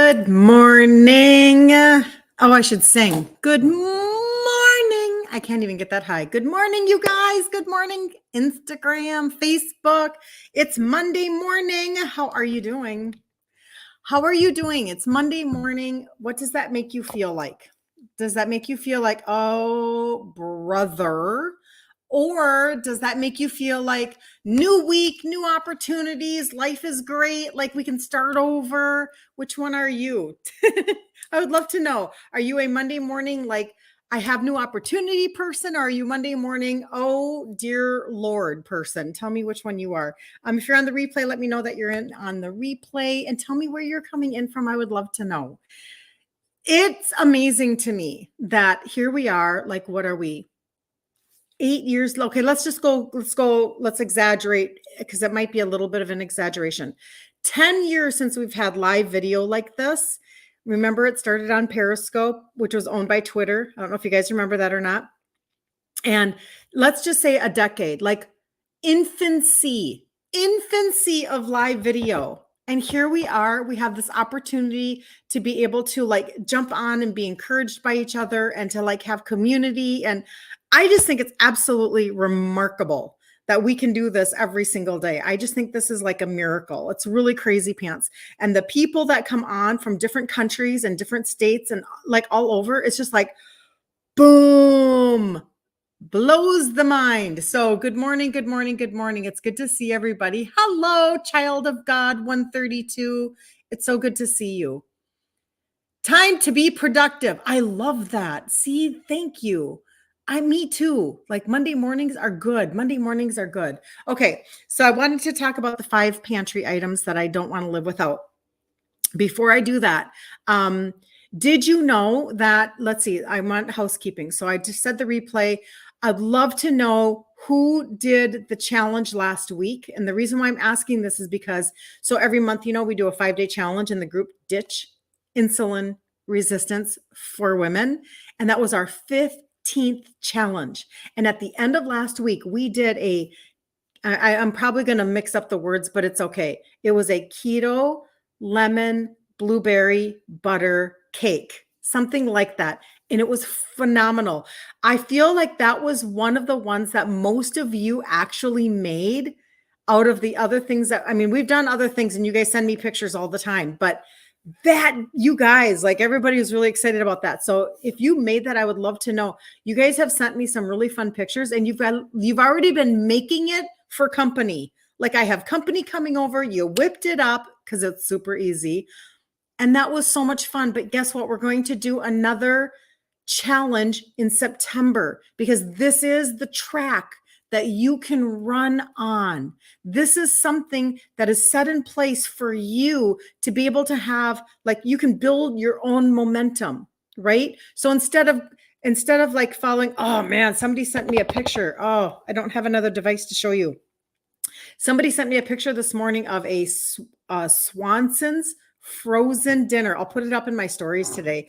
Good morning. Oh, I should sing. Good morning. I can't even get that high. Good morning, you guys. Good morning, Instagram, Facebook. It's Monday morning. How are you doing? How are you doing? It's Monday morning. What does that make you feel like? Does that make you feel like, oh, brother? Or does that make you feel like new week, new opportunities, life is great, like we can start over? Which one are you? I would love to know. Are you a Monday morning, like, I have new opportunity person? Or are you Monday morning, oh, dear Lord person? Tell me which one you are. If you're on the replay, let me know that you're in on the replay and tell me where you're coming in from. I would love to know. It's amazing to me that here we are, like, what are we? 8 years. Okay, let's exaggerate because it might be a little bit of an exaggeration. 10 years since we've had live video like this. Remember, it started on Periscope, which was owned by Twitter. I don't know if you guys remember that or not. And let's just say a decade, like infancy of live video. And here we are, we have this opportunity to be able to like jump on and be encouraged by each other and to like have community. And I just think it's absolutely remarkable that we can do this every single day. I just think this is like a miracle. It's really crazy pants. And the people that come on from different countries and different states and like all over, it's just like, boom, blows the mind. So good morning, good morning, good morning. It's good to see everybody. Hello, child of God 132. It's so good to see you. Time to be productive. I love that. See, thank you. Me too. Like Monday mornings are good. Monday mornings are good. Okay, so I wanted to talk about the 5 pantry items that I don't want to live without. Before I do that, did you know that, let's see, I want housekeeping. So I just said the replay. I'd love to know who did the challenge last week. And the reason why I'm asking this is because, so every month, you know, we do a 5-day challenge in the group Ditch Insulin Resistance for Women. And that was our 15th challenge. And at the end of last week, we did I'm probably going to mix up the words, but it's okay. It was a keto lemon blueberry butter cake, something like that. And it was phenomenal. I feel like that was one of the ones that most of you actually made out of the other things that, I mean, we've done other things and you guys send me pictures all the time, but that, you guys, like everybody was really excited about that. So if you made that, I would love to know. You guys have sent me some really fun pictures and you've already been making it for company. Like I have company coming over, you whipped it up because it's super easy. And that was so much fun. But guess what? We're going to do another challenge in September because this is the track that you can run on. This is something that is set in place for you to be able to have, like, you can build your own momentum, right? So instead of like following, oh man, somebody sent me a picture. Oh, I don't have another device to show you. Somebody sent me a picture this morning of a Swanson's frozen dinner. I'll put it up in my stories today.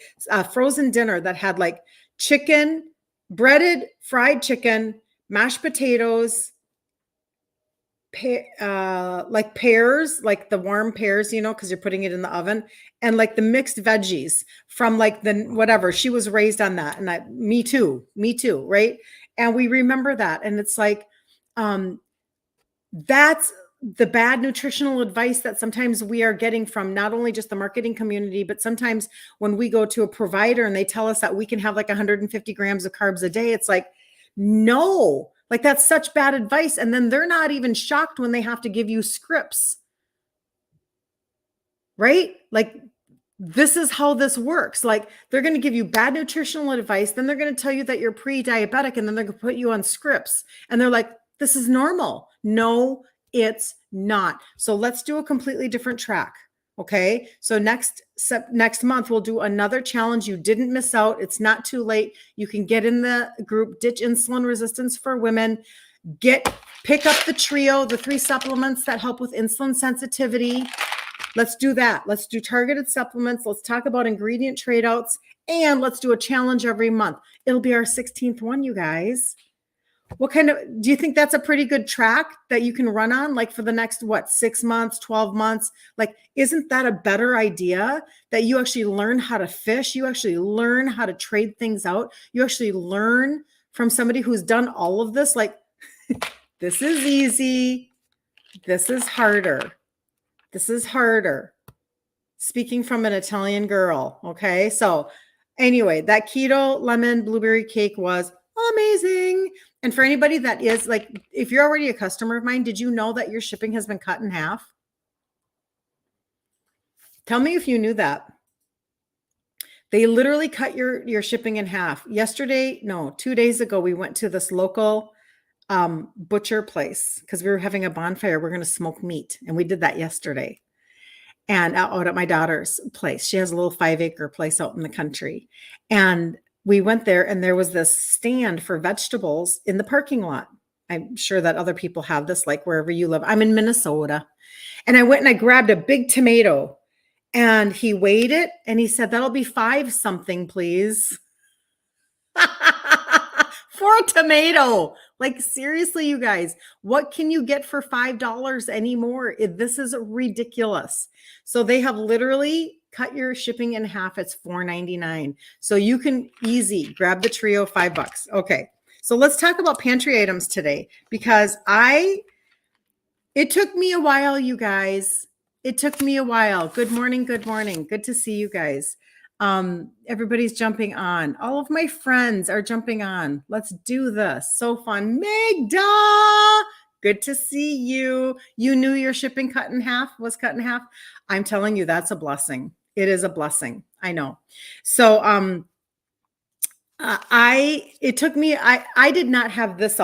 Frozen dinner that had like chicken, breaded fried chicken, mashed potatoes, like pears, like the warm pears, you know, because you're putting it in the oven, and like the mixed veggies from like the whatever. She was raised on that, and me too, right? And we remember that, and it's like, that's the bad nutritional advice that sometimes we are getting from not only just the marketing community, but sometimes when we go to a provider and they tell us that we can have like 150 grams of carbs a day, it's like, no, like that's such bad advice. And then they're not even shocked when they have to give you scripts, right? Like, this is how this works. Like, they're going to give you bad nutritional advice. Then they're going to tell you that you're pre-diabetic, and then they're going to put you on scripts. And they're like, this is normal. No, it's not. So let's do a completely different track. Okay. So next month, we'll do another challenge. You didn't miss out. It's not too late. You can get in the group Ditch Insulin Resistance for Women. Pick up the trio, the 3 supplements that help with insulin sensitivity. Let's do that. Let's do targeted supplements. Let's talk about ingredient trade outs, and let's do a challenge every month. It'll be our 16th one, you guys. Do you think that's a pretty good track that you can run on, like for the next, 6 months, 12 months? Like, isn't that a better idea that you actually learn how to fish? You actually learn how to trade things out. You actually learn from somebody who's done all of this. Like, this is easy. This is harder. This is harder. Speaking from an Italian girl. Okay. So anyway, that keto lemon blueberry cake was amazing. And for anybody that is like, if you're already a customer of mine, did you know that your shipping has been cut in half? Tell me if you knew that. They literally cut your shipping in half. 2 days ago, we went to this local butcher place because we were having a bonfire. We're going to smoke meat. And we did that yesterday. And out at my daughter's place. She has a little 5-acre place out in the country. And we went there and there was this stand for vegetables in the parking lot. I'm sure that other people have this, like wherever you live. I'm in Minnesota. And I went and I grabbed a big tomato and he weighed it and he said, that'll be 5 something, please. For a tomato. Like, seriously, you guys, what can you get for $5 anymore? This is ridiculous. So they have literally cut your shipping in half. It's $4.99. So you can easy grab the trio, $5. Okay. So let's talk about pantry items today because it took me a while, you guys. It took me a while. Good morning. Good morning. Good to see you guys. Everybody's jumping on. All of my friends are jumping on. Let's do this. So fun. Megda, good to see you. You knew your shipping was cut in half. I'm telling you, that's a blessing. It is a blessing. I know. So, I did not have this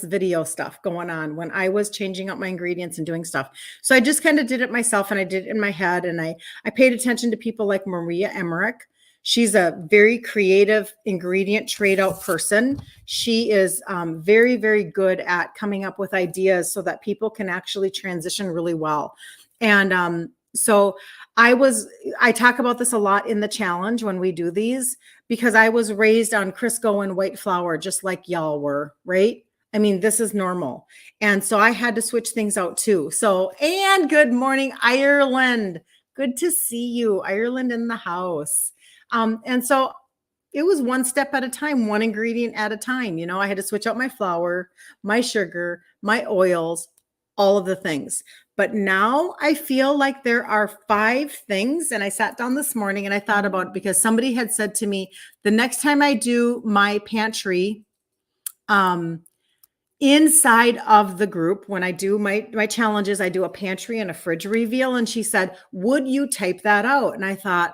video stuff going on when I was changing up my ingredients and doing stuff. So I just kind of did it myself and I did it in my head. And I paid attention to people like Maria Emmerich. She's a very creative ingredient trade out person. She is very, very good at coming up with ideas so that people can actually transition really well. And so I talk about this a lot in the challenge when we do these, because I was raised on Crisco and white flour, just like y'all were, right? I mean, this is normal. And so I had to switch things out too. So, and good morning, Ireland. Good to see you, Ireland in the house. And so it was one step at a time, one ingredient at a time. You know, I had to switch out my flour, my sugar, my oils, all of the things. But now I feel like there are 5 things. And I sat down this morning and I thought about it because somebody had said to me, the next time I do my pantry, inside of the group, when I do my challenges, I do a pantry and a fridge reveal. And she said, would you type that out? And I thought,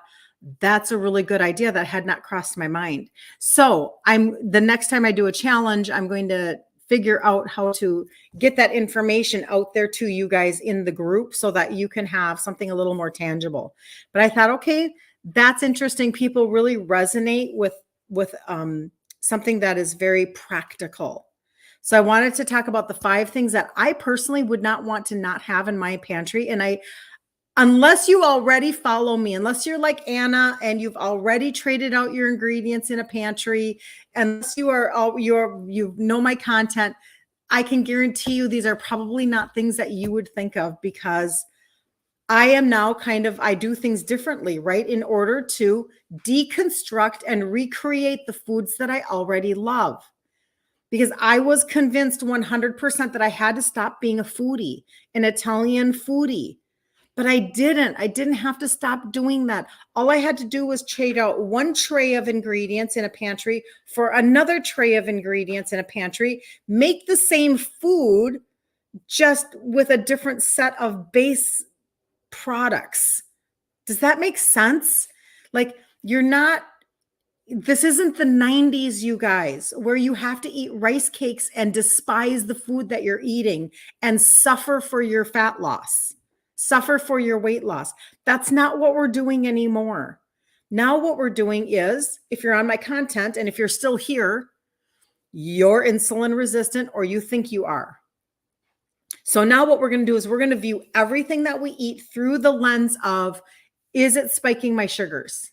that's a really good idea. That had not crossed my mind. So the next time I do a challenge, I'm going to figure out how to get that information out there to you guys in the group so that you can have something a little more tangible. But I thought, okay, that's interesting. People really resonate with something that is very practical. So I wanted to talk about the 5 things that I personally would not want to not have in my pantry. And unless you already follow me, unless you're like Anna and you've already traded out your ingredients in a pantry, unless you know my content, I can guarantee you these are probably not things that you would think of, because I am now I do things differently, right? In order to deconstruct and recreate the foods that I already love. Because I was convinced 100% that I had to stop being a foodie, an Italian foodie. But I didn't have to stop doing that. All I had to do was trade out one tray of ingredients in a pantry for another tray of ingredients in a pantry, make the same food, just with a different set of base products. Does that make sense? Like, this isn't the 90s, you guys, where you have to eat rice cakes and despise the food that you're eating and suffer for your fat loss. Suffer for your weight loss. That's not what we're doing anymore. Now what we're doing is, if you're on my content and if you're still here, you're insulin resistant or you think you are. So now what we're going to do is we're going to view everything that we eat through the lens of, is it spiking my sugars?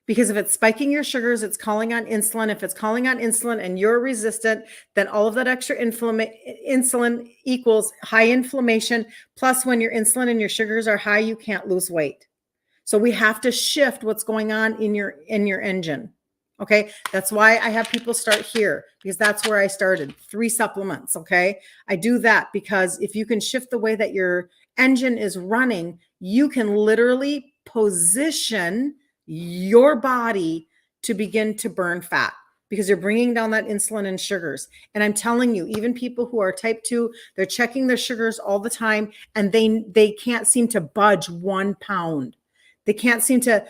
Because if it's spiking your sugars, it's calling on insulin. If it's calling on insulin and you're resistant, then all of that extra insulin equals high inflammation. Plus, when your insulin and your sugars are high, you can't lose weight. So we have to shift what's going on in your engine. Okay. That's why I have people start here, because that's where I started. 3 supplements. Okay. I do that because if you can shift the way that your engine is running, you can literally position your body to begin to burn fat, because you're bringing down that insulin and sugars. And I'm telling you, even people who are type 2, they're checking their sugars all the time and they can't seem to budge 1 pound. They can't seem to,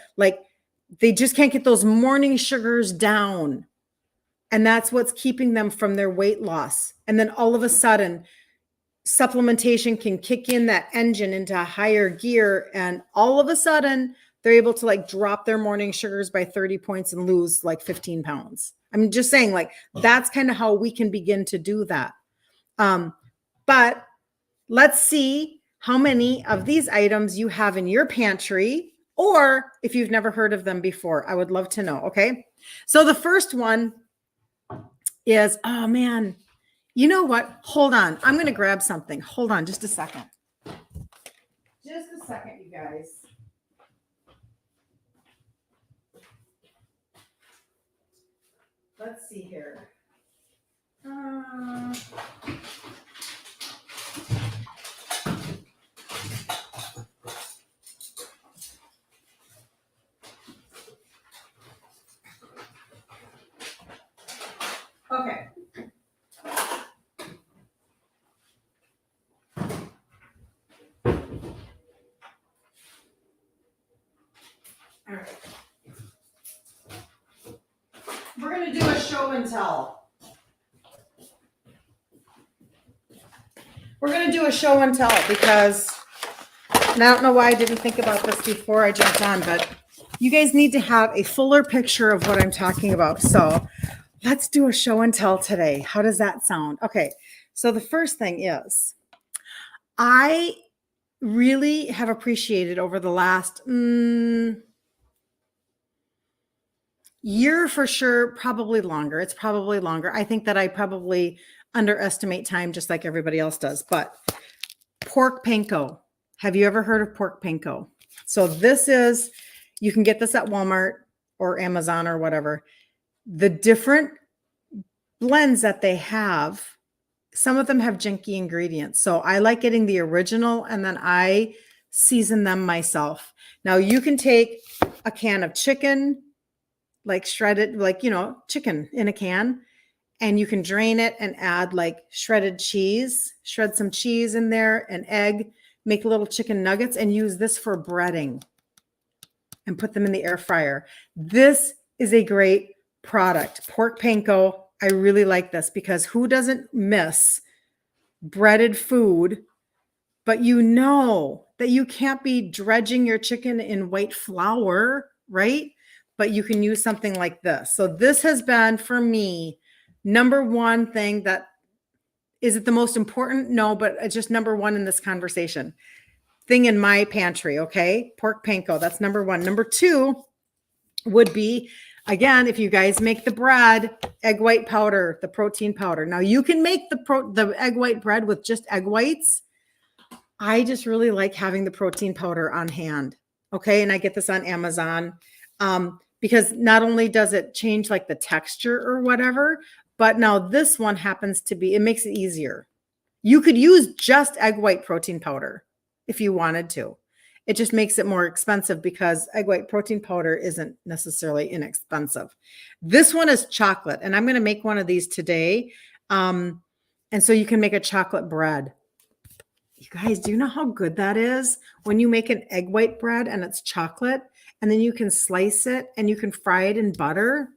they just can't get those morning sugars down. And that's what's keeping them from their weight loss. And then all of a sudden, supplementation can kick in that engine into a higher gear. And all of a sudden, they're able to drop their morning sugars by 30 points and lose 15 pounds. I'm just saying, that's kind of how we can begin to do that. But let's see how many of these items you have in your pantry, or if you've never heard of them before. I would love to know. Okay. So the first one is, oh man, you know what? Hold on. I'm going to grab something. Hold on just a second. Just a second, you guys. Let's see here. Okay. All right. We're going to do a show and tell. We're going to do a show and tell because, and I don't know why I didn't think about this before I jumped on, but you guys need to have a fuller picture of what I'm talking about. So let's do a show and tell today. How does that sound? Okay. So the first thing is, I really have appreciated over the last year for sure, probably longer. It's probably longer. I think that I probably underestimate time just like everybody else does. But pork panko. Have you ever heard of pork panko? So this is, you can get this at Walmart or Amazon or whatever. The different blends that they have, some of them have junky ingredients. So I like getting the original and then I season them myself. Now you can take a can of chicken, shredded, chicken in a can, and you can drain it and add shredded cheese, shred some cheese in there, an egg, make little chicken nuggets and use this for breading and put them in the air fryer. This is a great product. Pork panko. I really like this because who doesn't miss breaded food, but you know that you can't be dredging your chicken in white flour, right? But you can use something like this. So this has been for me, number one thing that, is it the most important? No, but it's just number one in this conversation thing in my pantry. Okay. Pork panko. That's number one. Number two would be, again, if you guys make the bread, egg white powder, the protein powder. Now you can make the egg white bread with just egg whites. I just really like having the protein powder on hand. Okay. And I get this on Amazon. Because not only does it change the texture or whatever, but now this one happens to be, it makes it easier. You could use just egg white protein powder if you wanted to. It just makes it more expensive because egg white protein powder isn't necessarily inexpensive. This one is chocolate, and I'm going to make one of these today. And so you can make a chocolate bread. You guys, do you know how good that is when you make an egg white bread and it's chocolate? And then you can slice it and you can fry it in butter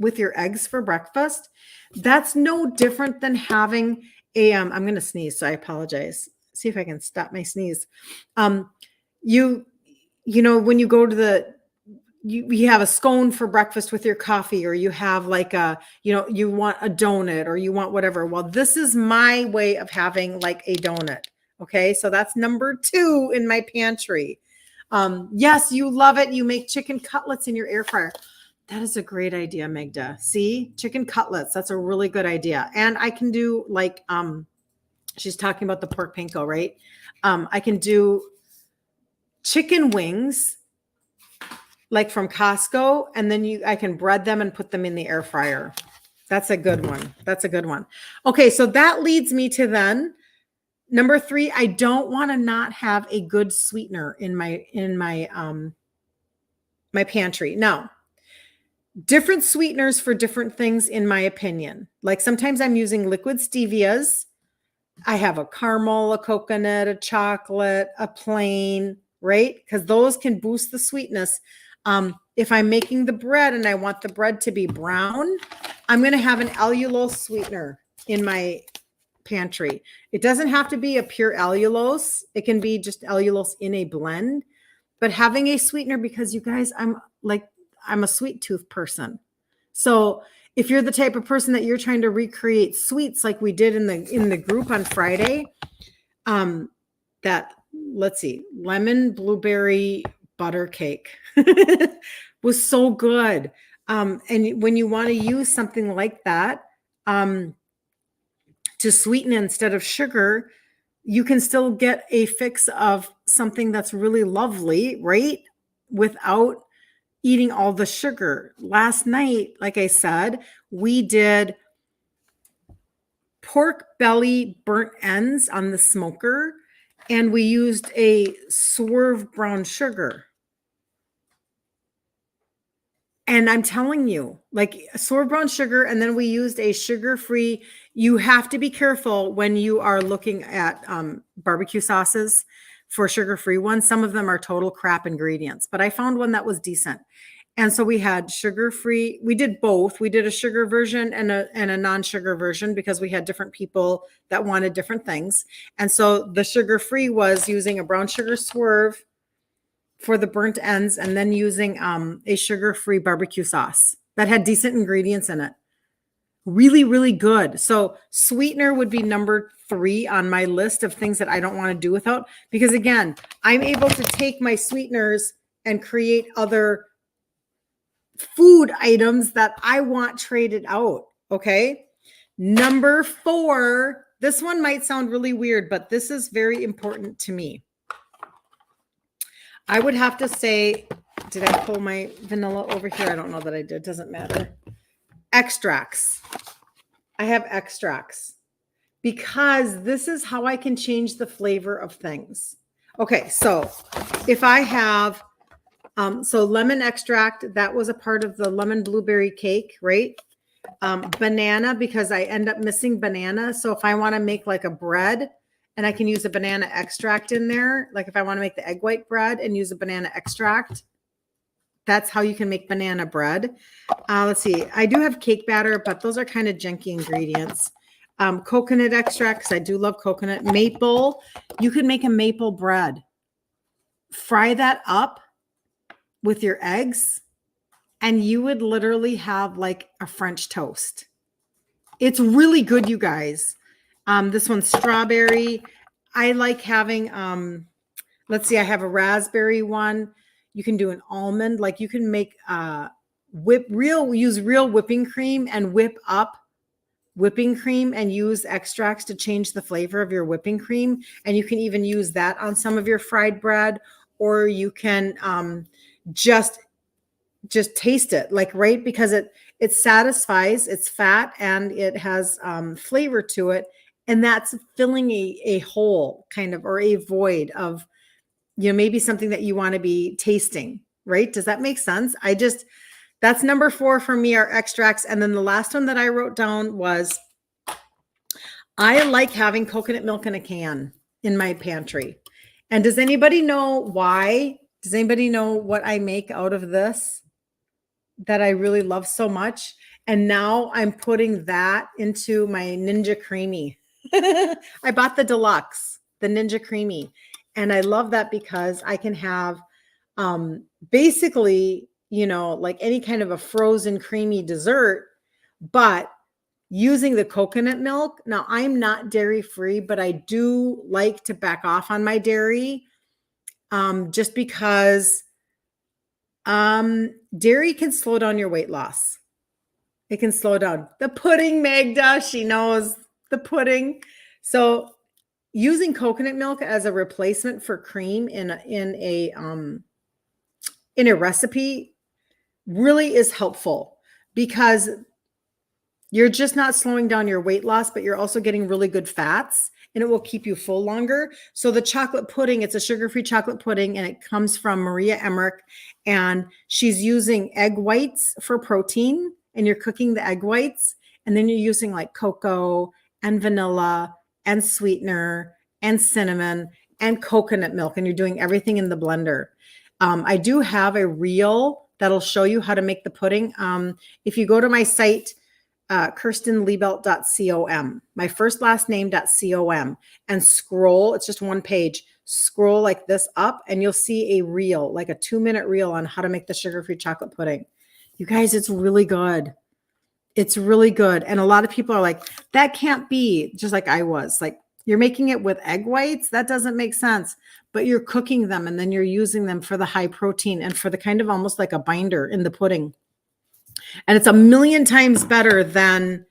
with your eggs for breakfast. That's no different than having a, I'm going to sneeze, so I apologize. See if I can stop my sneeze. You when you go to you have a scone for breakfast with your coffee, or you have you want a donut or you want whatever. Well, this is my way of having a donut. Okay. So that's number two in my pantry. Yes, you love it. You make chicken cutlets in your air fryer. That is a great idea, Magda. See, chicken cutlets. That's a really good idea. And I can do like, she's talking about the pork panko, right? I can do chicken wings like from Costco, and then I can bread them and put them in the air fryer. That's a good one. That's a good one. Okay, so that leads me to then number 3. I don't want to not have a good sweetener in my my pantry. Now, different sweeteners for different things, in my opinion. Like sometimes I'm using liquid stevias. I have a caramel, a coconut, a chocolate, a plain, right? Because those can boost the sweetness. If I'm making the bread and I want the bread to be brown, I'm going to have an allulose sweetener in my pantry. It doesn't have to be a pure allulose. It can be just allulose in a blend. But having a sweetener, because you guys, I'm a sweet tooth person. So if you're the type of person that you're trying to recreate sweets like we did in the group on Friday, that, let's see, lemon blueberry butter cake was so good. And when you want to use something like that to sweeten instead of sugar, you can still get a fix of something that's really lovely, right? Without eating all the sugar. Last night, like I said, we did pork belly burnt ends on the smoker, and we used a Swerve brown sugar. And I'm telling you, like Swerve brown sugar, and then we used a sugar-free. You have to be careful when you are looking at barbecue sauces for sugar-free ones. Some of them are total crap ingredients, but I found one that was decent. And so we had sugar-free. We did both. We did a sugar version and a non-sugar version because we had different people that wanted different things. And so the sugar-free was using a brown sugar Swerve for the burnt ends, and then using a sugar-free barbecue sauce that had decent ingredients in it. Really, really good. So sweetener would be number 3 on my list of things that I don't want to do without, because again, I'm able to take my sweeteners and create other food items that I want traded out. Okay. Number 4, this one might sound really weird, but this is very important to me. I would have to say, did I pull my vanilla over here? I don't know that I did. Doesn't matter. Extracts. I have extracts because this is how I can change the flavor of things. Okay, so if I have, so lemon extract, that was a part of the lemon blueberry cake, right? Banana, because I end up missing banana. So if I want to make like a bread, and I can use a banana extract in there. Like if I want to make the egg white bread and use a banana extract, that's how you can make banana bread. Let's see. I do have cake batter, but those are kind of junky ingredients. Coconut extract, because I do love coconut. Maple. You could make a maple bread. Fry that up with your eggs, and you would literally have like a French toast. It's really good, you guys. This one's strawberry. I like having, let's see, I have a raspberry one. You can do an almond. Like you can make use real whipping cream and whip up whipping cream and use extracts to change the flavor of your whipping cream. And you can even use that on some of your fried bread, or you can just taste it, like, right? Because it satisfies, it's fat, and it has flavor to it. And that's filling a hole kind of, or a void of, maybe something that you want to be tasting, right? Does that make sense? That's number 4 for me, are extracts. And then the last one that I wrote down was, I like having coconut milk in a can in my pantry. And does anybody know why? Does anybody know what I make out of this that I really love so much? And now I'm putting that into my Ninja Creamy. I bought the deluxe, the Ninja Creamy. And I love that because I can have basically, like any kind of a frozen creamy dessert, but using the coconut milk. Now, I'm not dairy free, but I do like to back off on my dairy. just because dairy can slow down your weight loss. It can slow down. The pudding, Magda, she knows the pudding. So using coconut milk as a replacement for cream in a recipe really is helpful, because you're just not slowing down your weight loss, but you're also getting really good fats, and it will keep you full longer. So the chocolate pudding, it's a sugar-free chocolate pudding, and it comes from Maria Emmerich, and she's using egg whites for protein, and you're cooking the egg whites, and then you're using like cocoa and vanilla and sweetener and cinnamon and coconut milk, and you're doing everything in the blender. I do have a reel that'll show you how to make the pudding. If you go to my site, kirstenliebelt.com, my first last name.com, and scroll, it's just one page, scroll like this up, and you'll see a reel, like a 2-minute reel on how to make the sugar-free chocolate pudding. You guys, it's really good. It's really good. And a lot of people are like, that can't be, just like I was like, you're making it with egg whites? That doesn't make sense. But you're cooking them, and then you're using them for the high protein and for the kind of almost like a binder in the pudding. And it's 1,000,000 times better than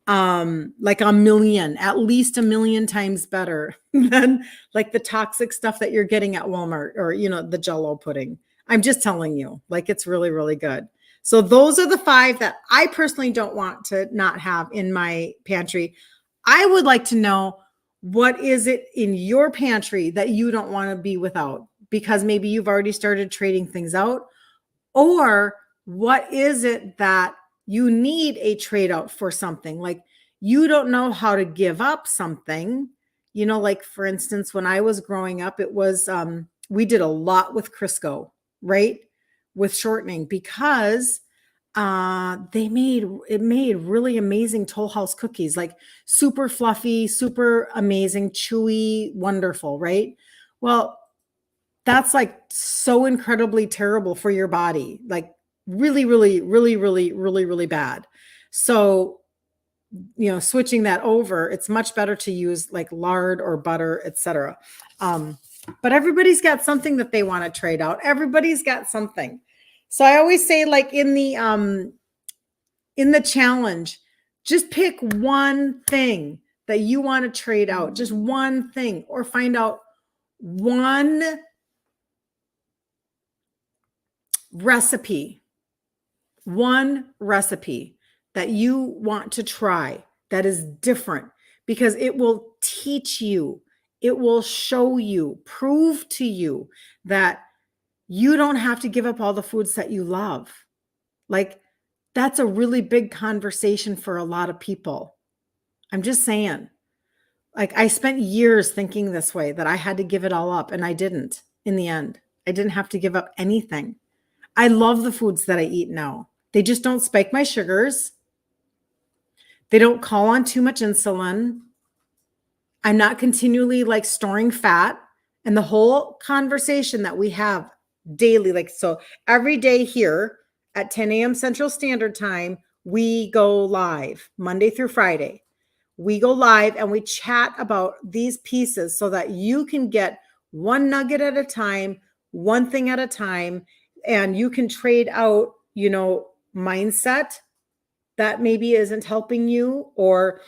like at least 1,000,000 times better than like the toxic stuff that you're getting at Walmart, or, the Jell-O pudding. I'm just telling you, like, it's really, really good. So those are the 5 that I personally don't want to not have in my pantry. I would like to know, what is it in your pantry that you don't want to be without? Because maybe you've already started trading things out, or what is it that you need a trade out for something? Like, you don't know how to give up something, like, for instance, when I was growing up, it was, we did a lot with Crisco, right? With shortening, because it made really amazing Toll House cookies, like super fluffy, super amazing, chewy, wonderful, right? Well, that's like so incredibly terrible for your body, like really, really, really, really, really, really bad. So, switching that over, it's much better to use like lard or butter, etc. But everybody's got something that they want to trade out. Everybody's got something. So I always say, like, in the challenge, just pick one thing that you want to trade out, just one thing, or find out one recipe that you want to try that is different, because it will teach you, it will show you, prove to you that you don't have to give up all the foods that you love. Like, that's a really big conversation for a lot of people. I'm just saying. Like, I spent years thinking this way, that I had to give it all up, and I didn't. In the end, I didn't have to give up anything. I love the foods that I eat now. They just don't spike my sugars. They don't call on too much insulin. I'm not continually like storing fat. And the whole conversation that we have daily, like, so every day here at 10 a.m. Central Standard Time, we go live Monday through Friday. We go live and we chat about these pieces so that you can get one nugget at a time, one thing at a time, and you can trade out, mindset that maybe isn't helping you, or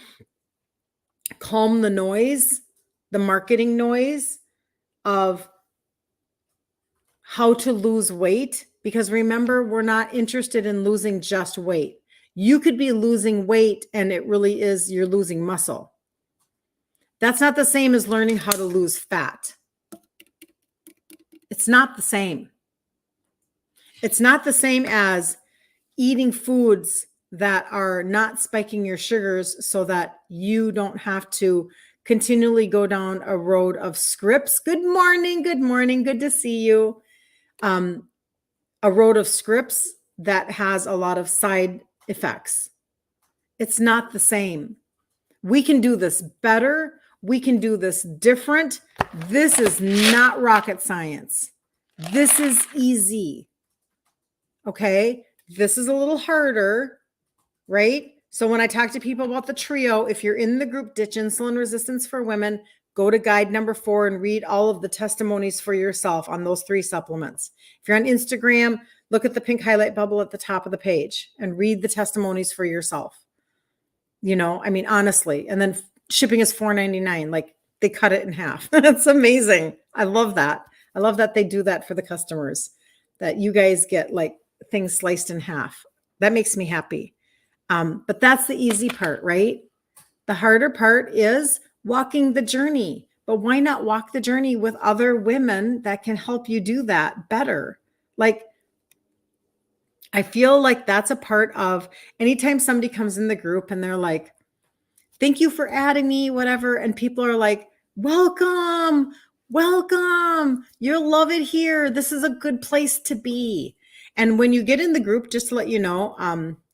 calm the noise, the marketing noise of how to lose weight. Because remember, we're not interested in losing just weight. You could be losing weight and it really is you're losing muscle. That's not the same as learning how to lose fat. It's not the same. It's not the same as eating foods that are not spiking your sugars so that you don't have to continually go down a road of scripts. Good morning. Good morning. Good to see you. A road of scripts that has a lot of side effects. It's not the same. We can do this better. We can do this different. This is not rocket science. This is easy. Okay. This is a little harder, right? So when I talk to people about the trio, if you're in the group Ditch Insulin Resistance for Women, Go to guide number 4 and read all of the testimonies for yourself on those 3 supplements. If you're on Instagram, look at the pink highlight bubble at the top of the page and read the testimonies for yourself. Honestly. And then shipping is $4.99. Like, they cut it in half. That's amazing. I love that. I love that they do that for the customers, that you guys get like things sliced in half. That makes me happy. But that's the easy part, right? The harder part is walking the journey. But why not walk the journey with other women that can help you do that better? Like, I feel like that's a part of anytime somebody comes in the group and they're like, thank you for adding me, whatever. And people are like, welcome, welcome. You'll love it here. This is a good place to be. And when you get in the group, just to let you know,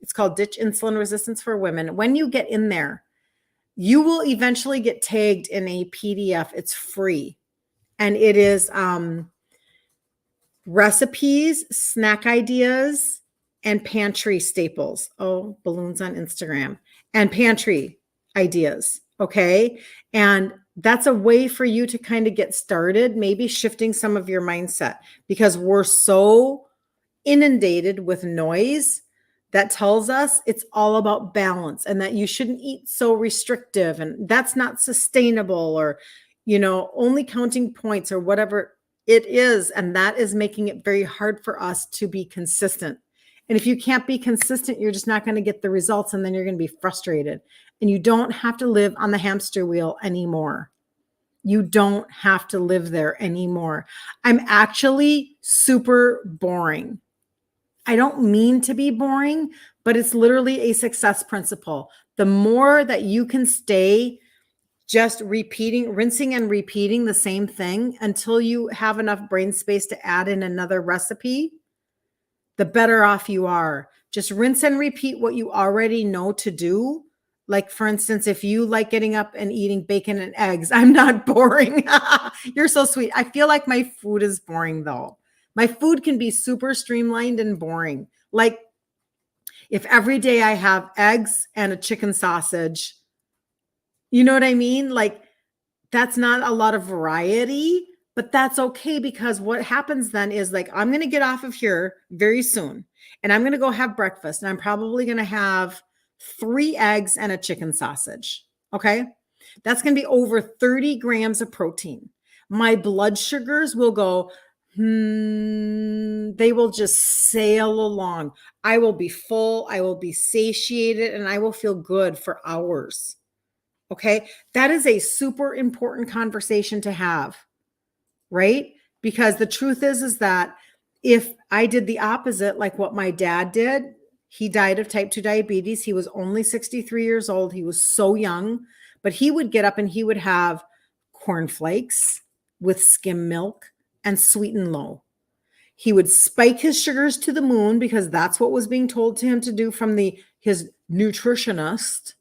it's called Ditch Insulin Resistance for Women. When you get in there, you will eventually get tagged in a PDF. It's free. And it is recipes, snack ideas, and pantry staples. Oh, balloons on Instagram. And pantry ideas. Okay. And that's a way for you to kind of get started, maybe shifting some of your mindset, because we're so inundated with noise that tells us it's all about balance and that you shouldn't eat so restrictive and that's not sustainable, or, only counting points or whatever it is. And that is making it very hard for us to be consistent. And if you can't be consistent, you're just not going to get the results, and then you're going to be frustrated. And you don't have to live on the hamster wheel anymore. You don't have to live there anymore. I'm actually super boring. I don't mean to be boring, but it's literally a success principle. The more that you can stay just rinsing and repeating the same thing until you have enough brain space to add in another recipe, the better off you are. Just rinse and repeat what you already know to do. Like, for instance, if you like getting up and eating bacon and eggs, I'm not boring. You're so sweet. I feel like my food is boring though. My food can be super streamlined and boring. Like, if every day I have eggs and a chicken sausage, you know what I mean? Like, that's not a lot of variety, but that's okay, because what happens then is, like, I'm going to get off of here very soon and I'm going to go have breakfast, and I'm probably going to have 3 eggs and a chicken sausage. Okay. That's going to be over 30 grams of protein. My blood sugars will go, they will just sail along. I will be full. I will be satiated, and I will feel good for hours. Okay. That is a super important conversation to have, right? Because the truth is that if I did the opposite, like what my dad did, he died of type 2 diabetes. He was only 63 years old. He was so young, but he would get up and he would have cornflakes with skim milk and sweet and low. He would spike his sugars to the moon, because that's what was being told to him to do from his nutritionist.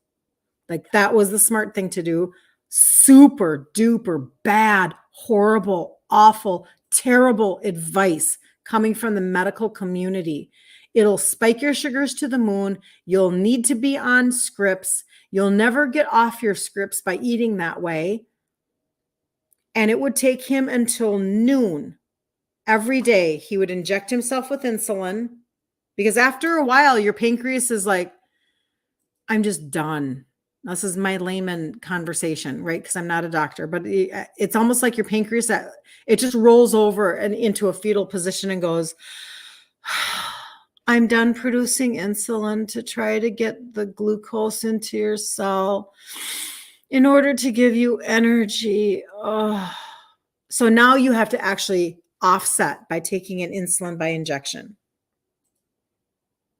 Like, that was the smart thing to do. Super duper bad, horrible, awful, terrible advice coming from the medical community. It'll spike your sugars to the moon. You'll need to be on scripts. You'll never get off your scripts by eating that way. And it would take him until noon every day. He would inject himself with insulin, because after a while, your pancreas is like, I'm just done. This is my layman conversation, right? Because I'm not a doctor, but it's almost like your pancreas, it just rolls over and into a fetal position and goes, I'm done producing insulin to try to get the glucose into your cell in order to give you energy. Oh. So now you have to actually offset by taking an insulin by injection.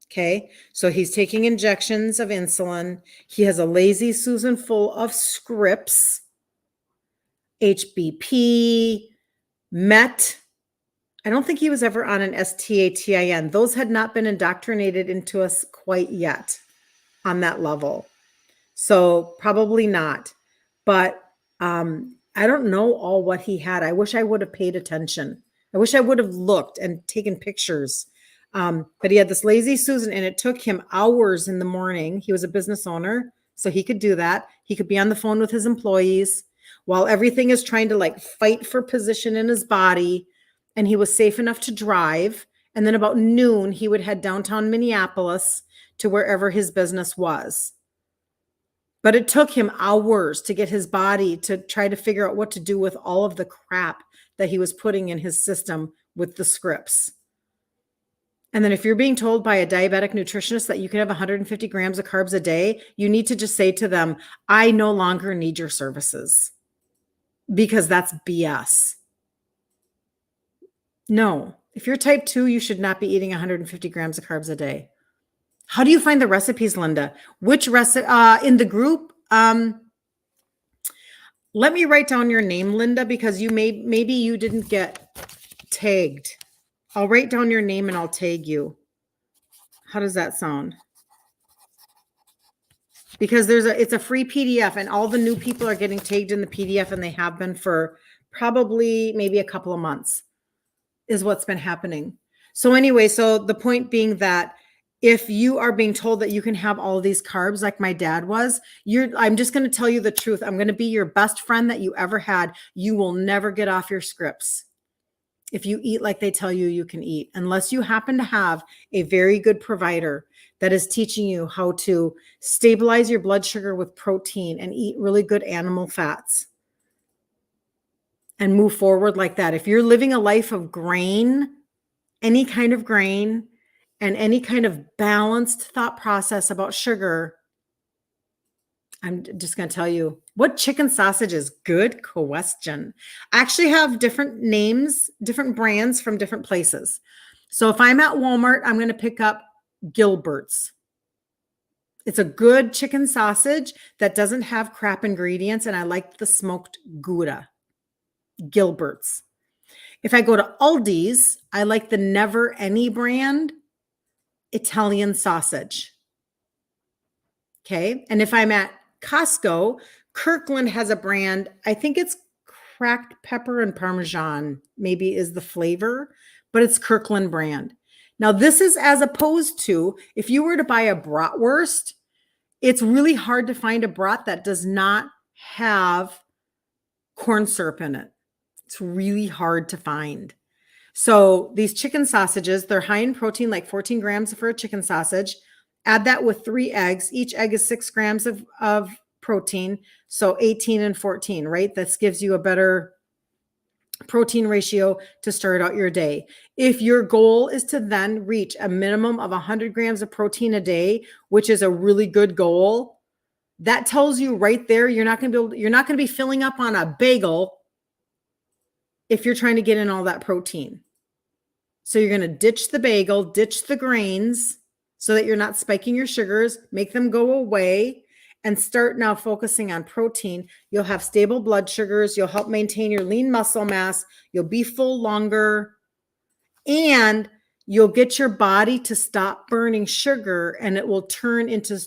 Okay, so he's taking injections of insulin. He has a Lazy Susan full of scripts, HBP, MET. I don't think he was ever on an STATIN. Those had not been indoctrinated into us quite yet on that level. So probably not. But I don't know all what he had. I wish I would have paid attention. I wish I would have looked and taken pictures. But he had this Lazy Susan, and it took him hours in the morning. He was a business owner, so he could do that. He could be on the phone with his employees. while everything is trying to like fight for position in his body, and he was safe enough to drive. And then about noon, he would head downtown Minneapolis to wherever his business was. But it took him hours to get his body to try to figure out what to do with all of the crap that he was putting in his system with the scripts. And then if you're being told by a diabetic nutritionist that you can have 150 grams of carbs a day, you need to just say to them, I no longer need your services, because that's BS. No, if you're type 2, you should not be eating 150 grams of carbs a day. How do you find the recipes, Linda? Which recipe in the group? Let me write down your name, Linda, because maybe you didn't get tagged. I'll write down your name and I'll tag you. How does that sound? Because it's a free PDF, and all the new people are getting tagged in the PDF, and they have been for probably maybe a couple of months is what's been happening. So anyway, so the point being that if you are being told that you can have all of these carbs like my dad was, I'm just going to tell you the truth. I'm going to be your best friend that you ever had. You will never get off your scripts if you eat like they tell you you can eat, unless you happen to have a very good provider that is teaching you how to stabilize your blood sugar with protein and eat really good animal fats and move forward like that. If you're living a life of grain, any kind of grain, and any kind of balanced thought process about sugar, I'm just going to tell you, what chicken sausage is? Good question. I actually have different names, different brands from different places. So if I'm at Walmart, I'm going to pick up Gilbert's. It's a good chicken sausage that doesn't have crap ingredients, and I like the smoked Gouda. Gilbert's. If I go to Aldi's, I like the Never Any brand Italian sausage. Okay. And if I'm at Costco, Kirkland has a brand, I think it's cracked pepper and Parmesan, maybe is the flavor, but it's Kirkland brand. Now, this is as opposed to if you were to buy a bratwurst, it's really hard to find a brat that does not have corn syrup in it. It's really hard to find. So these chicken sausages, they're high in protein, like 14 grams for a chicken sausage. Add that with 3 eggs. Each egg is 6 grams of protein. So 18 and 14, right? This gives you a better protein ratio to start out your day. If your goal is to then reach a minimum of 100 grams of protein a day, which is a really good goal, that tells you right there, you're not going to be filling up on a bagel if you're trying to get in all that protein. So you're going to ditch the bagel, ditch the grains so that you're not spiking your sugars, make them go away, and start now focusing on protein. You'll have stable blood sugars. You'll help maintain your lean muscle mass. You'll be full longer, and you'll get your body to stop burning sugar, and it will turn into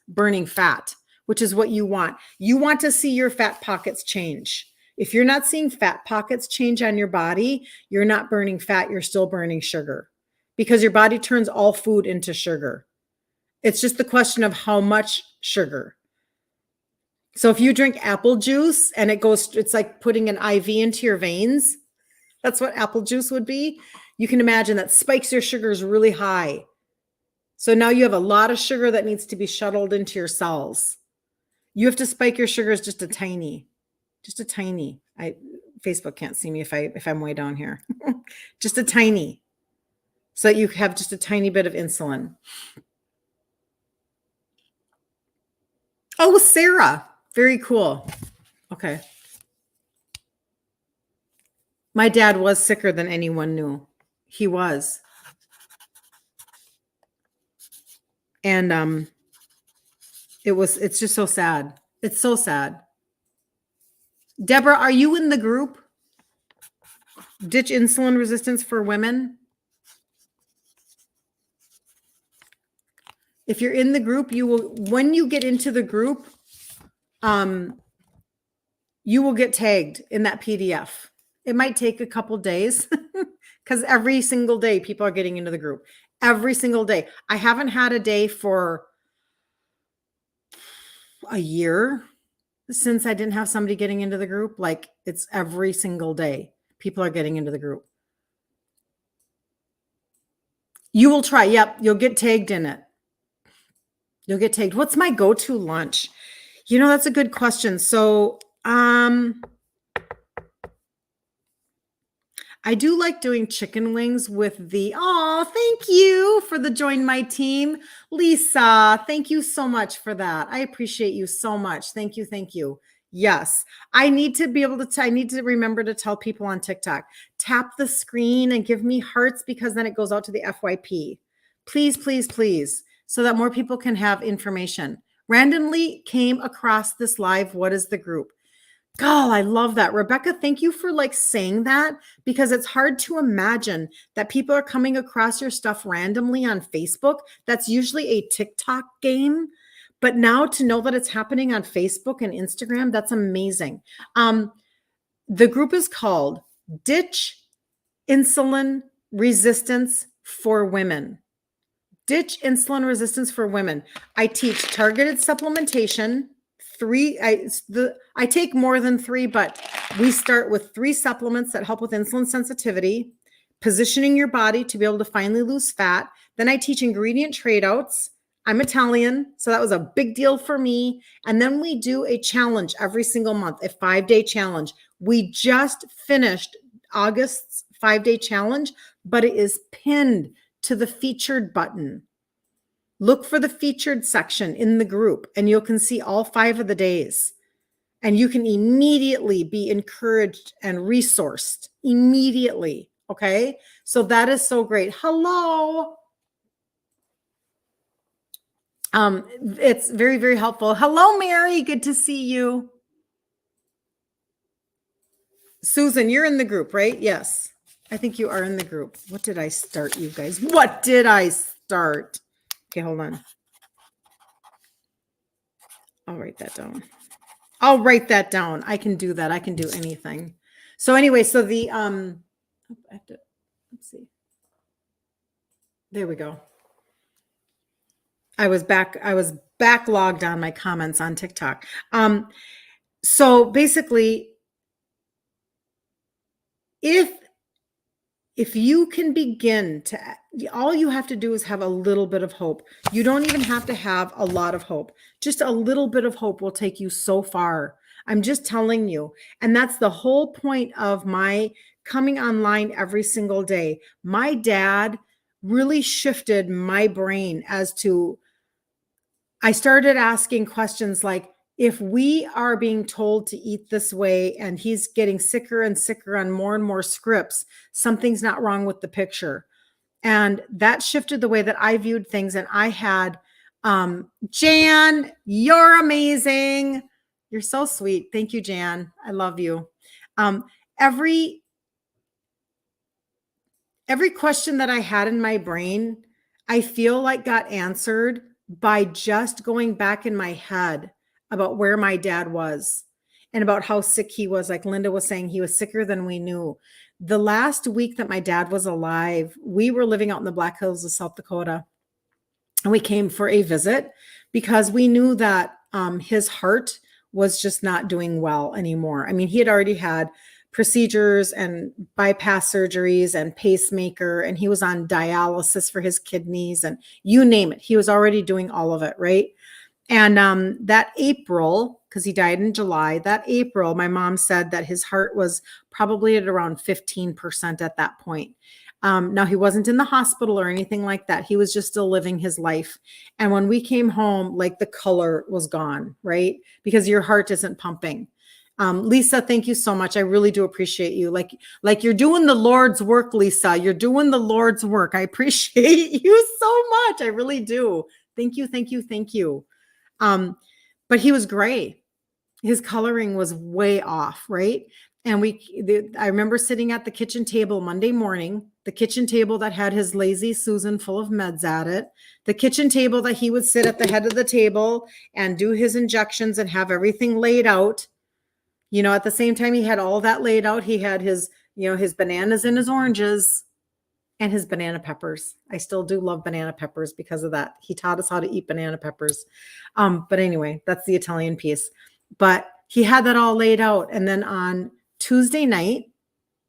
burning fat, which is what you want. You want to see your fat pockets change. If you're not seeing fat pockets change on your body, you're not burning fat, you're still burning sugar, because your body turns all food into sugar. It's just the question of how much sugar. So if you drink apple juice and it's like putting an IV into your veins, that's what apple juice would be. You can imagine that spikes your sugars really high. So now you have a lot of sugar that needs to be shuttled into your cells. You have to spike your sugars just a tiny. Facebook can't see me if I'm way down here. Just a tiny, so that you have just a tiny bit of insulin. Oh, Sarah, very cool. Okay. My dad was sicker than anyone knew. He was. And it's just so sad. It's so sad. Deborah, are you in the group? Ditch insulin resistance for women. If you're in the group, when you get into the group, you will get tagged in that PDF. It might take a couple days because every single day people are getting into the group. Every single day. I haven't had a day for a year since I didn't have somebody getting into the group. Like it's every single day. People are getting into the group. You will try. Yep. You'll get tagged in it. You'll get tagged. What's my go-to lunch? That's a good question. So, I do like doing chicken wings with thank you for the join my team. Lisa, thank you so much for that. I appreciate you so much. Thank you. Thank you. Yes. I need to be able to, I need to remember to tell people on TikTok, tap the screen and give me hearts because then it goes out to the FYP. Please, please, please, so that more people can have information. Randomly came across this live. What is the group? God, I love that. Rebecca, thank you for saying that because it's hard to imagine that people are coming across your stuff randomly on Facebook. That's usually a TikTok game. But now to know that it's happening on Facebook and Instagram, that's amazing. The group is called Ditch Insulin Resistance for Women. Ditch Insulin Resistance for Women. I teach targeted supplementation. I take more than 3, but we start with 3 supplements that help with insulin sensitivity, positioning your body to be able to finally lose fat. Then I teach ingredient trade outs. I'm Italian, so that was a big deal for me. And then we do a challenge every single month, a 5-day challenge. We just finished August's 5-day challenge, but it is pinned to the featured button. Look for the featured section in the group and you can see all 5 of the days. And you can immediately be encouraged and resourced immediately. Okay. So that is so great. Hello. It's very, very helpful. Hello, Mary. Good to see you. Susan, you're in the group, right? Yes. I think you are in the group. What did I start, you guys? What did I start? Okay, hold on. I'll write that down. I can do that. I can do anything. So anyway, so the I have to, let's see. There we go. I was backlogged on my comments on TikTok. So basically, if you can begin to, all you have to do is have a little bit of hope. You don't even have to have a lot of hope. Just a little bit of hope will take you so far. I'm just telling you. And that's the whole point of my coming online every single day. My dad really shifted my brain as to, I started asking questions like, if we are being told to eat this way and he's getting sicker and sicker on more and more scripts, something's not wrong with the picture. And that shifted the way that I viewed things. And I had, Jan, you're amazing. You're so sweet. Thank you, Jan. I love you. Every question that I had in my brain, I feel like got answered by just going back in my head about where my dad was and about how sick he was. Like Linda was saying, he was sicker than we knew. The last week that my dad was alive, we were living out in the Black Hills of South Dakota. And we came for a visit because we knew that his heart was just not doing well anymore. I mean, he had already had procedures and bypass surgeries and pacemaker, and he was on dialysis for his kidneys and you name it. He was already doing all of it, right? And that April, because he died in July, that April, my mom said that his heart was probably at around 15% at that point. Now, he wasn't in the hospital or anything like that. He was just still living his life. And when we came home, like the color was gone, right? Because your heart isn't pumping. Lisa, thank you so much. I really do appreciate you. Like you're doing the Lord's work, Lisa. You're doing the Lord's work. I appreciate you so much. I really do. Thank you, thank you, thank you. But he was gray. His coloring was way off, right? And I remember sitting at the kitchen table Monday morning, the kitchen table that had his Lazy Susan full of meds at it, the kitchen table that he would sit at the head of the table and do his injections and have everything laid out. You know, at the same time he had all that laid out, he had his, his bananas and his oranges and his banana peppers. I still do love banana peppers because of that. He taught us how to eat banana peppers. But anyway, that's the Italian piece. But He had that all laid out. And then on Tuesday night,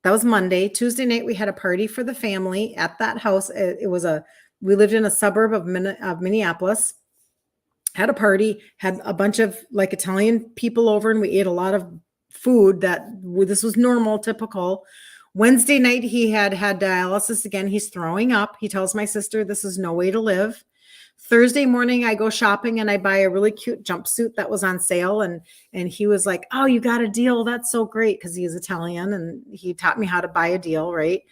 that was Monday. Tuesday night, we had a party for the family at that house. We lived in a suburb of Minneapolis, had a party, had a bunch of like Italian people over, and we ate a lot of food this was normal, typical. Wednesday night, he had dialysis again. He's throwing up. He tells my sister, this is no way to live. Thursday morning, I go shopping and I buy a really cute jumpsuit that was on sale. And he was like, oh, you got a deal. That's so great. Because he is Italian and he taught me how to buy a deal, right?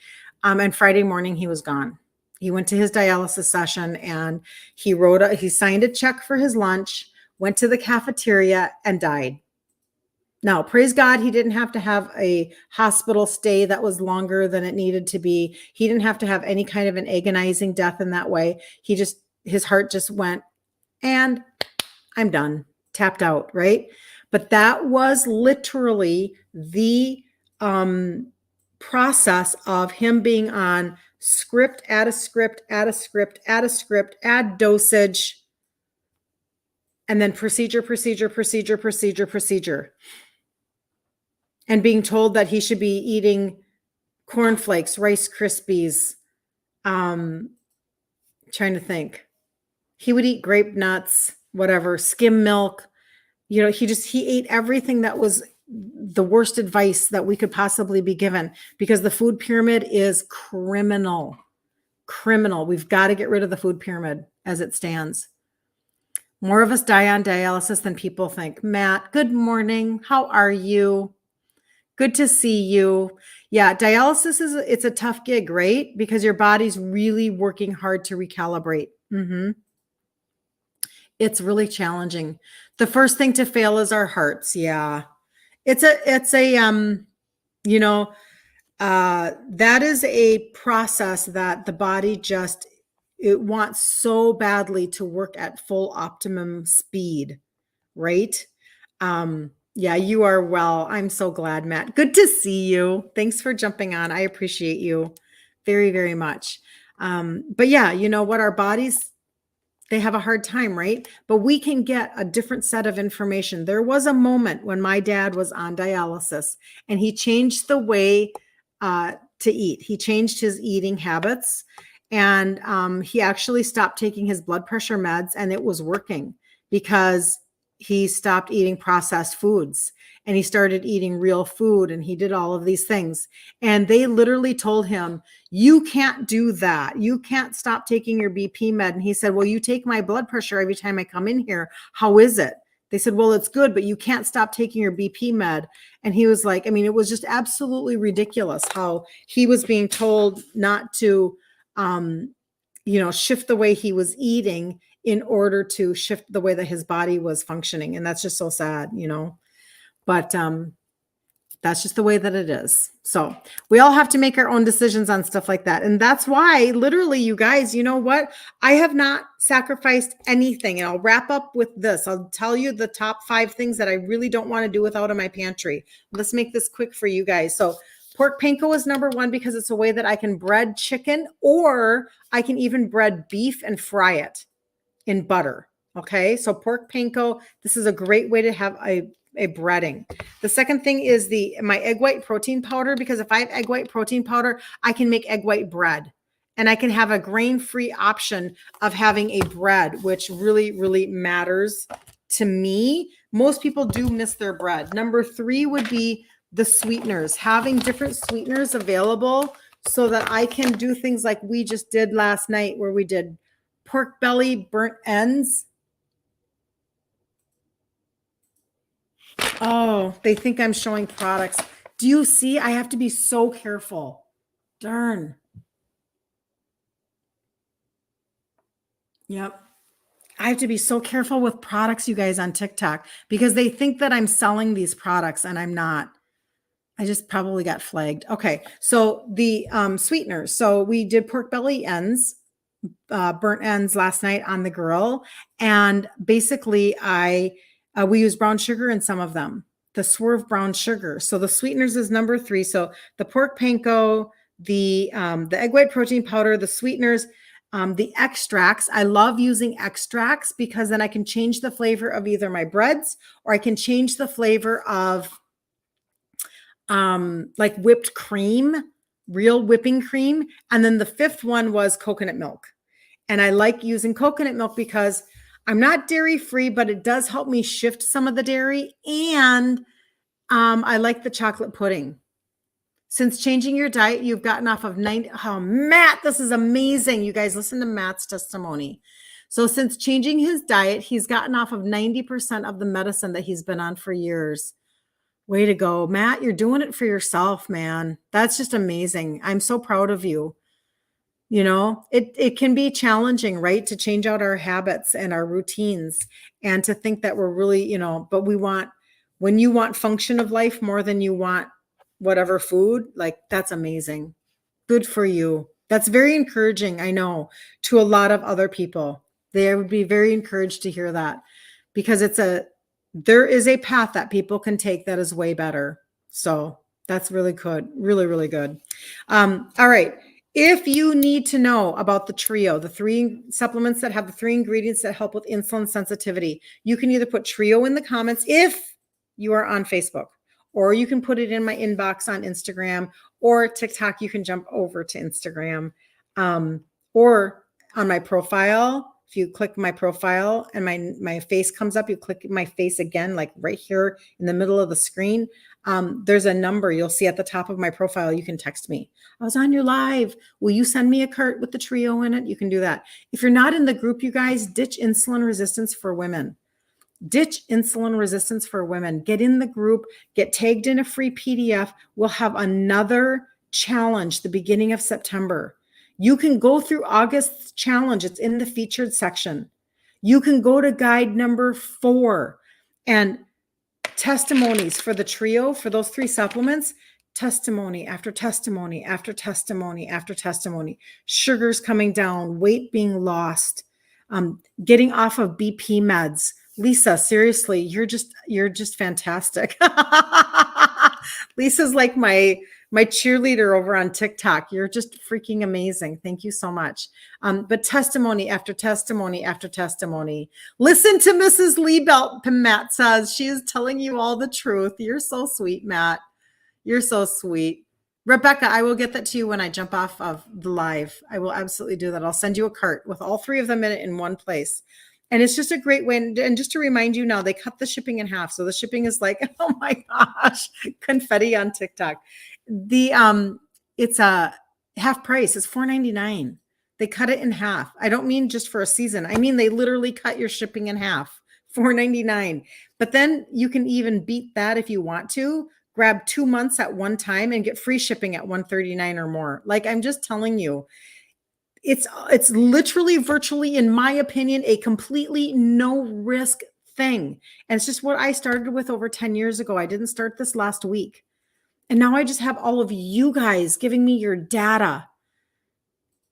And Friday morning, he was gone. He went to his dialysis session and he signed a check for his lunch, went to the cafeteria and died. Now, praise God, he didn't have to have a hospital stay that was longer than it needed to be. He didn't have to have any kind of an agonizing death in that way. His heart just went, and I'm done, tapped out, right? But that was literally the process of him being on script, add a script, add a script, add a script, add dosage, and then procedure. And being told that he should be eating cornflakes, Rice Krispies, trying to think. He would eat grape nuts, whatever, skim milk. You know, he ate everything that was the worst advice that we could possibly be given, because the food pyramid is criminal. We've got to get rid of the food pyramid as it stands. More of us die on dialysis than people think. Matt, good morning. How are you? Good to see you. Yeah, dialysis it's a tough gig, right? Because your body's really working hard to recalibrate. It's really challenging. The first thing to fail is our hearts. Yeah. That is a process that the body it wants so badly to work at full optimum speed, right? Yeah, you are well. I'm so glad, Matt. Good to see you. Thanks for jumping on. I appreciate you very, very much. But yeah, you know what? Our bodies, they have a hard time, right? But we can get a different set of information. There was a moment when my dad was on dialysis and he changed the way to eat. He changed his eating habits and he actually stopped taking his blood pressure meds, and it was working because he stopped eating processed foods and he started eating real food, and he did all of these things. And they literally told him, you can't do that. You can't stop taking your BP med. And he said, well, you take my blood pressure every time I come in here. How is it? They said, well, it's good, but you can't stop taking your BP med. And he was like, I mean, it was just absolutely ridiculous how he was being told not to, shift the way he was eating in order to shift the way that his body was functioning. And that's just so sad, but that's just the way that it is. So we all have to make our own decisions on stuff like that. And that's why literally, you guys, you know what? I have not sacrificed anything. And I'll wrap up with this. I'll tell you the top 5 things that I really don't want to do without in my pantry. Let's make this quick for you guys. So pork panko is number 1 because it's a way that I can bread chicken, or I can even bread beef and fry it in butter. Okay. So pork panko, this is a great way to have a breading. The second thing is my egg white protein powder, because if I have egg white protein powder, I can make egg white bread, and I can have a grain-free option of having a bread, which really, really matters to me. Most people do miss their bread. Number 3 would be the sweeteners, having different sweeteners available so that I can do things like we just did last night, where we did pork belly burnt ends. Oh, they think I'm showing products. Do you see? I have to be so careful. Darn. Yep. I have to be so careful with products, you guys, on TikTok, because they think that I'm selling these products and I'm not. I just probably got flagged. Okay. So the sweeteners. So we did pork belly ends, burnt ends last night on the grill. And basically we use brown sugar in some of them, the Swerve brown sugar. So the sweeteners is number 3. So the pork panko, the egg white protein powder, the sweeteners. The extracts, I love using extracts because then I can change the flavor of either my breads or I can change the flavor of like whipped cream, real whipping cream. And then the fifth one was coconut milk. And I like using coconut milk because I'm not dairy free, but it does help me shift some of the dairy. And I like the chocolate pudding. Since changing your diet, you've gotten off of 90. Oh, Matt, this is amazing. You guys listen to Matt's testimony. So since changing his diet, he's gotten off of 90% of the medicine that he's been on for years. Way to go, Matt. You're doing it for yourself, man. That's just amazing. I'm so proud of you. You know, it can be challenging, right? To change out our habits and our routines and to think that we're really, you know, but when you want function of life more than you want whatever food, like that's amazing. Good for you. That's very encouraging, I know, to a lot of other people. They would be very encouraged to hear that because there is a path that people can take that is way better. So that's really good. Really, really good. All right. If you need to know about the trio, the 3 supplements that have the 3 ingredients that help with insulin sensitivity, you can either put trio in the comments if you are on Facebook, or you can put it in my inbox on Instagram or TikTok. You can jump over to Instagram or on my profile. If you click my profile and my face comes up, you click my face again, like right here in the middle of the screen. There's a number you'll see at the top of my profile. You can text me. I was on your live. Will you send me a cart with the trio in it? You can do that. If you're not in the group, you guys, ditch insulin resistance for women. Ditch insulin resistance for women. Get in the group, get tagged in a free PDF. We'll have another challenge the beginning of September. You can go through August's challenge. It's in the featured section. You can go to guide number 4 and testimonies for the trio, for those 3 supplements, testimony after testimony after testimony after testimony, sugars coming down, weight being lost, getting off of BP meds. Lisa, seriously, you're just fantastic. Lisa's like my cheerleader over on TikTok. You're just freaking amazing. Thank you so much. But testimony after testimony after testimony. Listen to Mrs. Liebelt, Matt says. She is telling you all the truth. You're so sweet, Matt. You're so sweet. Rebecca, I will get that to you when I jump off of the live. I will absolutely do that. I'll send you a cart with all 3 of them in it in one place. And it's just a great way. And just to remind you now, they cut the shipping in half. So the shipping is like, oh my gosh, confetti on TikTok. It's a half price. It's $4.99. They cut it in half. I don't mean just for a season. I mean, they literally cut your shipping in half, $4.99. But then you can even beat that if you want to. Grab 2 months at one time and get free shipping at $139 or more. Like, I'm just telling you, it's literally, virtually, in my opinion, a completely no risk thing. And it's just what I started with over 10 years ago. I didn't start this last week. And now I just have all of you guys giving me your data.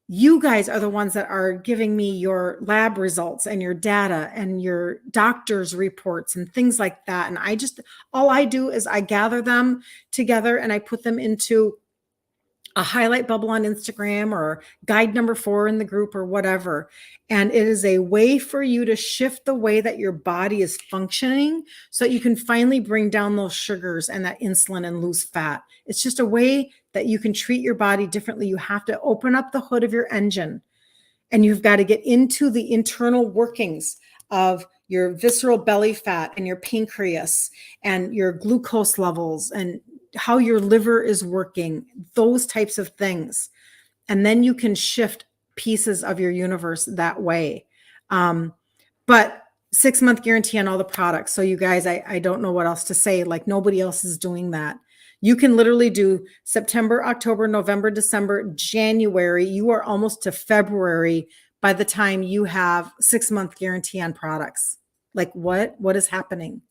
You guys are the ones that are giving me your lab results and your data and your doctor's reports and things like that. And all I do is I gather them together and I put them into a highlight bubble on Instagram or guide number 4 in the group or whatever. And it is a way for you to shift the way that your body is functioning so that you can finally bring down those sugars and that insulin and lose fat. It's just a way that you can treat your body differently. You have to open up the hood of your engine and you've got to get into the internal workings of your visceral belly fat and your pancreas and your glucose levels and how your liver is working, those types of things. And then you can shift pieces of your universe that way. But 6-month guarantee on all the products. So you guys, I don't know what else to say. Like, nobody else is doing that. You can literally do September, October, November, December, January. You are almost to February by the time you have 6-month guarantee on products. Like, what is happening?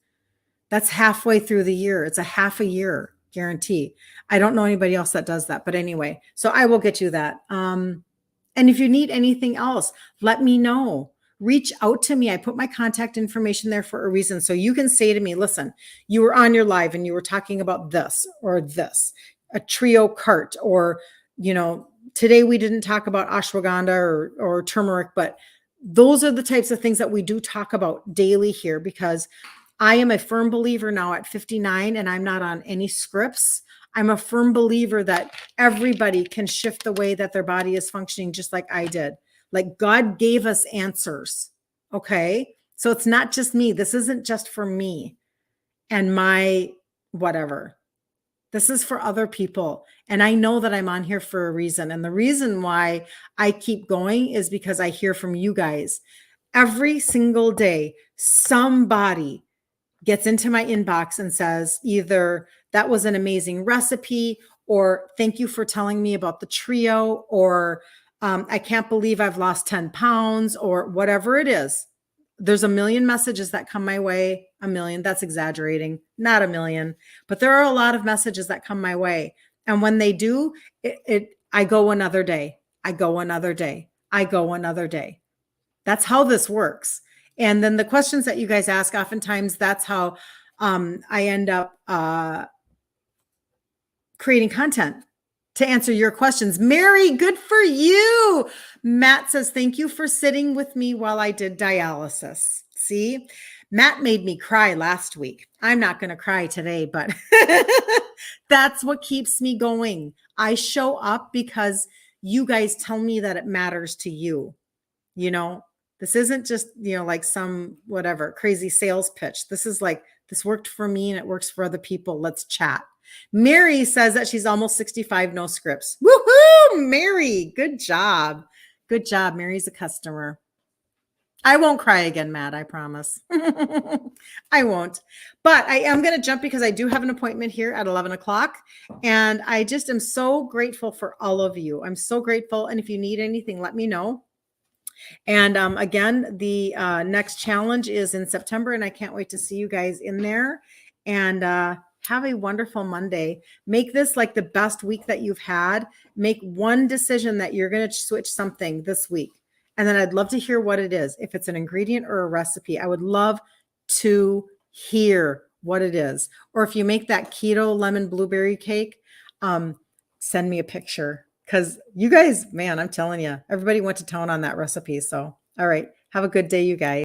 That's halfway through the year. It's a half a year guarantee. I don't know anybody else that does that, but anyway, so I will get you that. And if you need anything else, let me know. Reach out to me. I put my contact information there for a reason. So you can say to me, listen, you were on your live and you were talking about this or this, a trio cart, or, Today we didn't talk about ashwagandha or turmeric, but those are the types of things that we do talk about daily here, because I am a firm believer now at 59 and I'm not on any scripts. I'm a firm believer that everybody can shift the way that their body is functioning, just like I did. Like God gave us answers. Okay. So it's not just me. This isn't just for me and my whatever. This is for other people. And I know that I'm on here for a reason. And the reason why I keep going is because I hear from you guys. Every single day, somebody gets into my inbox and says either that was an amazing recipe, or thank you for telling me about the trio, or I can't believe I've lost 10 pounds, or whatever it is. There's a million messages that come my way. A million, that's exaggerating, not a million, but there are a lot of messages that come my way. And when they do, I go another day. I go another day. I go another day. That's how this works. And then the questions that you guys ask, oftentimes that's how I end up creating content to answer your questions. Mary, good for you. Matt says, thank you for sitting with me while I did dialysis. See, Matt made me cry last week. I'm not going to cry today, but that's what keeps me going. I show up because you guys tell me that it matters to you. You know, this isn't just, like some whatever crazy sales pitch. This is like, this worked for me and it works for other people. Let's chat. Mary says that she's almost 65, no scripts. Woohoo, Mary. Good job. Good job. Mary's a customer. I won't cry again, Matt. I promise. I won't. But I am going to jump because I do have an appointment here at 11 o'clock. And I just am so grateful for all of you. I'm so grateful. And if you need anything, let me know. And again, the next challenge is in September, and I can't wait to see you guys in there. And have a wonderful Monday. Make this like the best week that you've had. Make one decision that you're going to switch something this week. And then I'd love to hear what it is. If it's an ingredient or a recipe, I would love to hear what it is. Or if you make that keto lemon blueberry cake, send me a picture. Because you guys, man, I'm telling you, everybody went to town on that recipe. So, all right. Have a good day, you guys.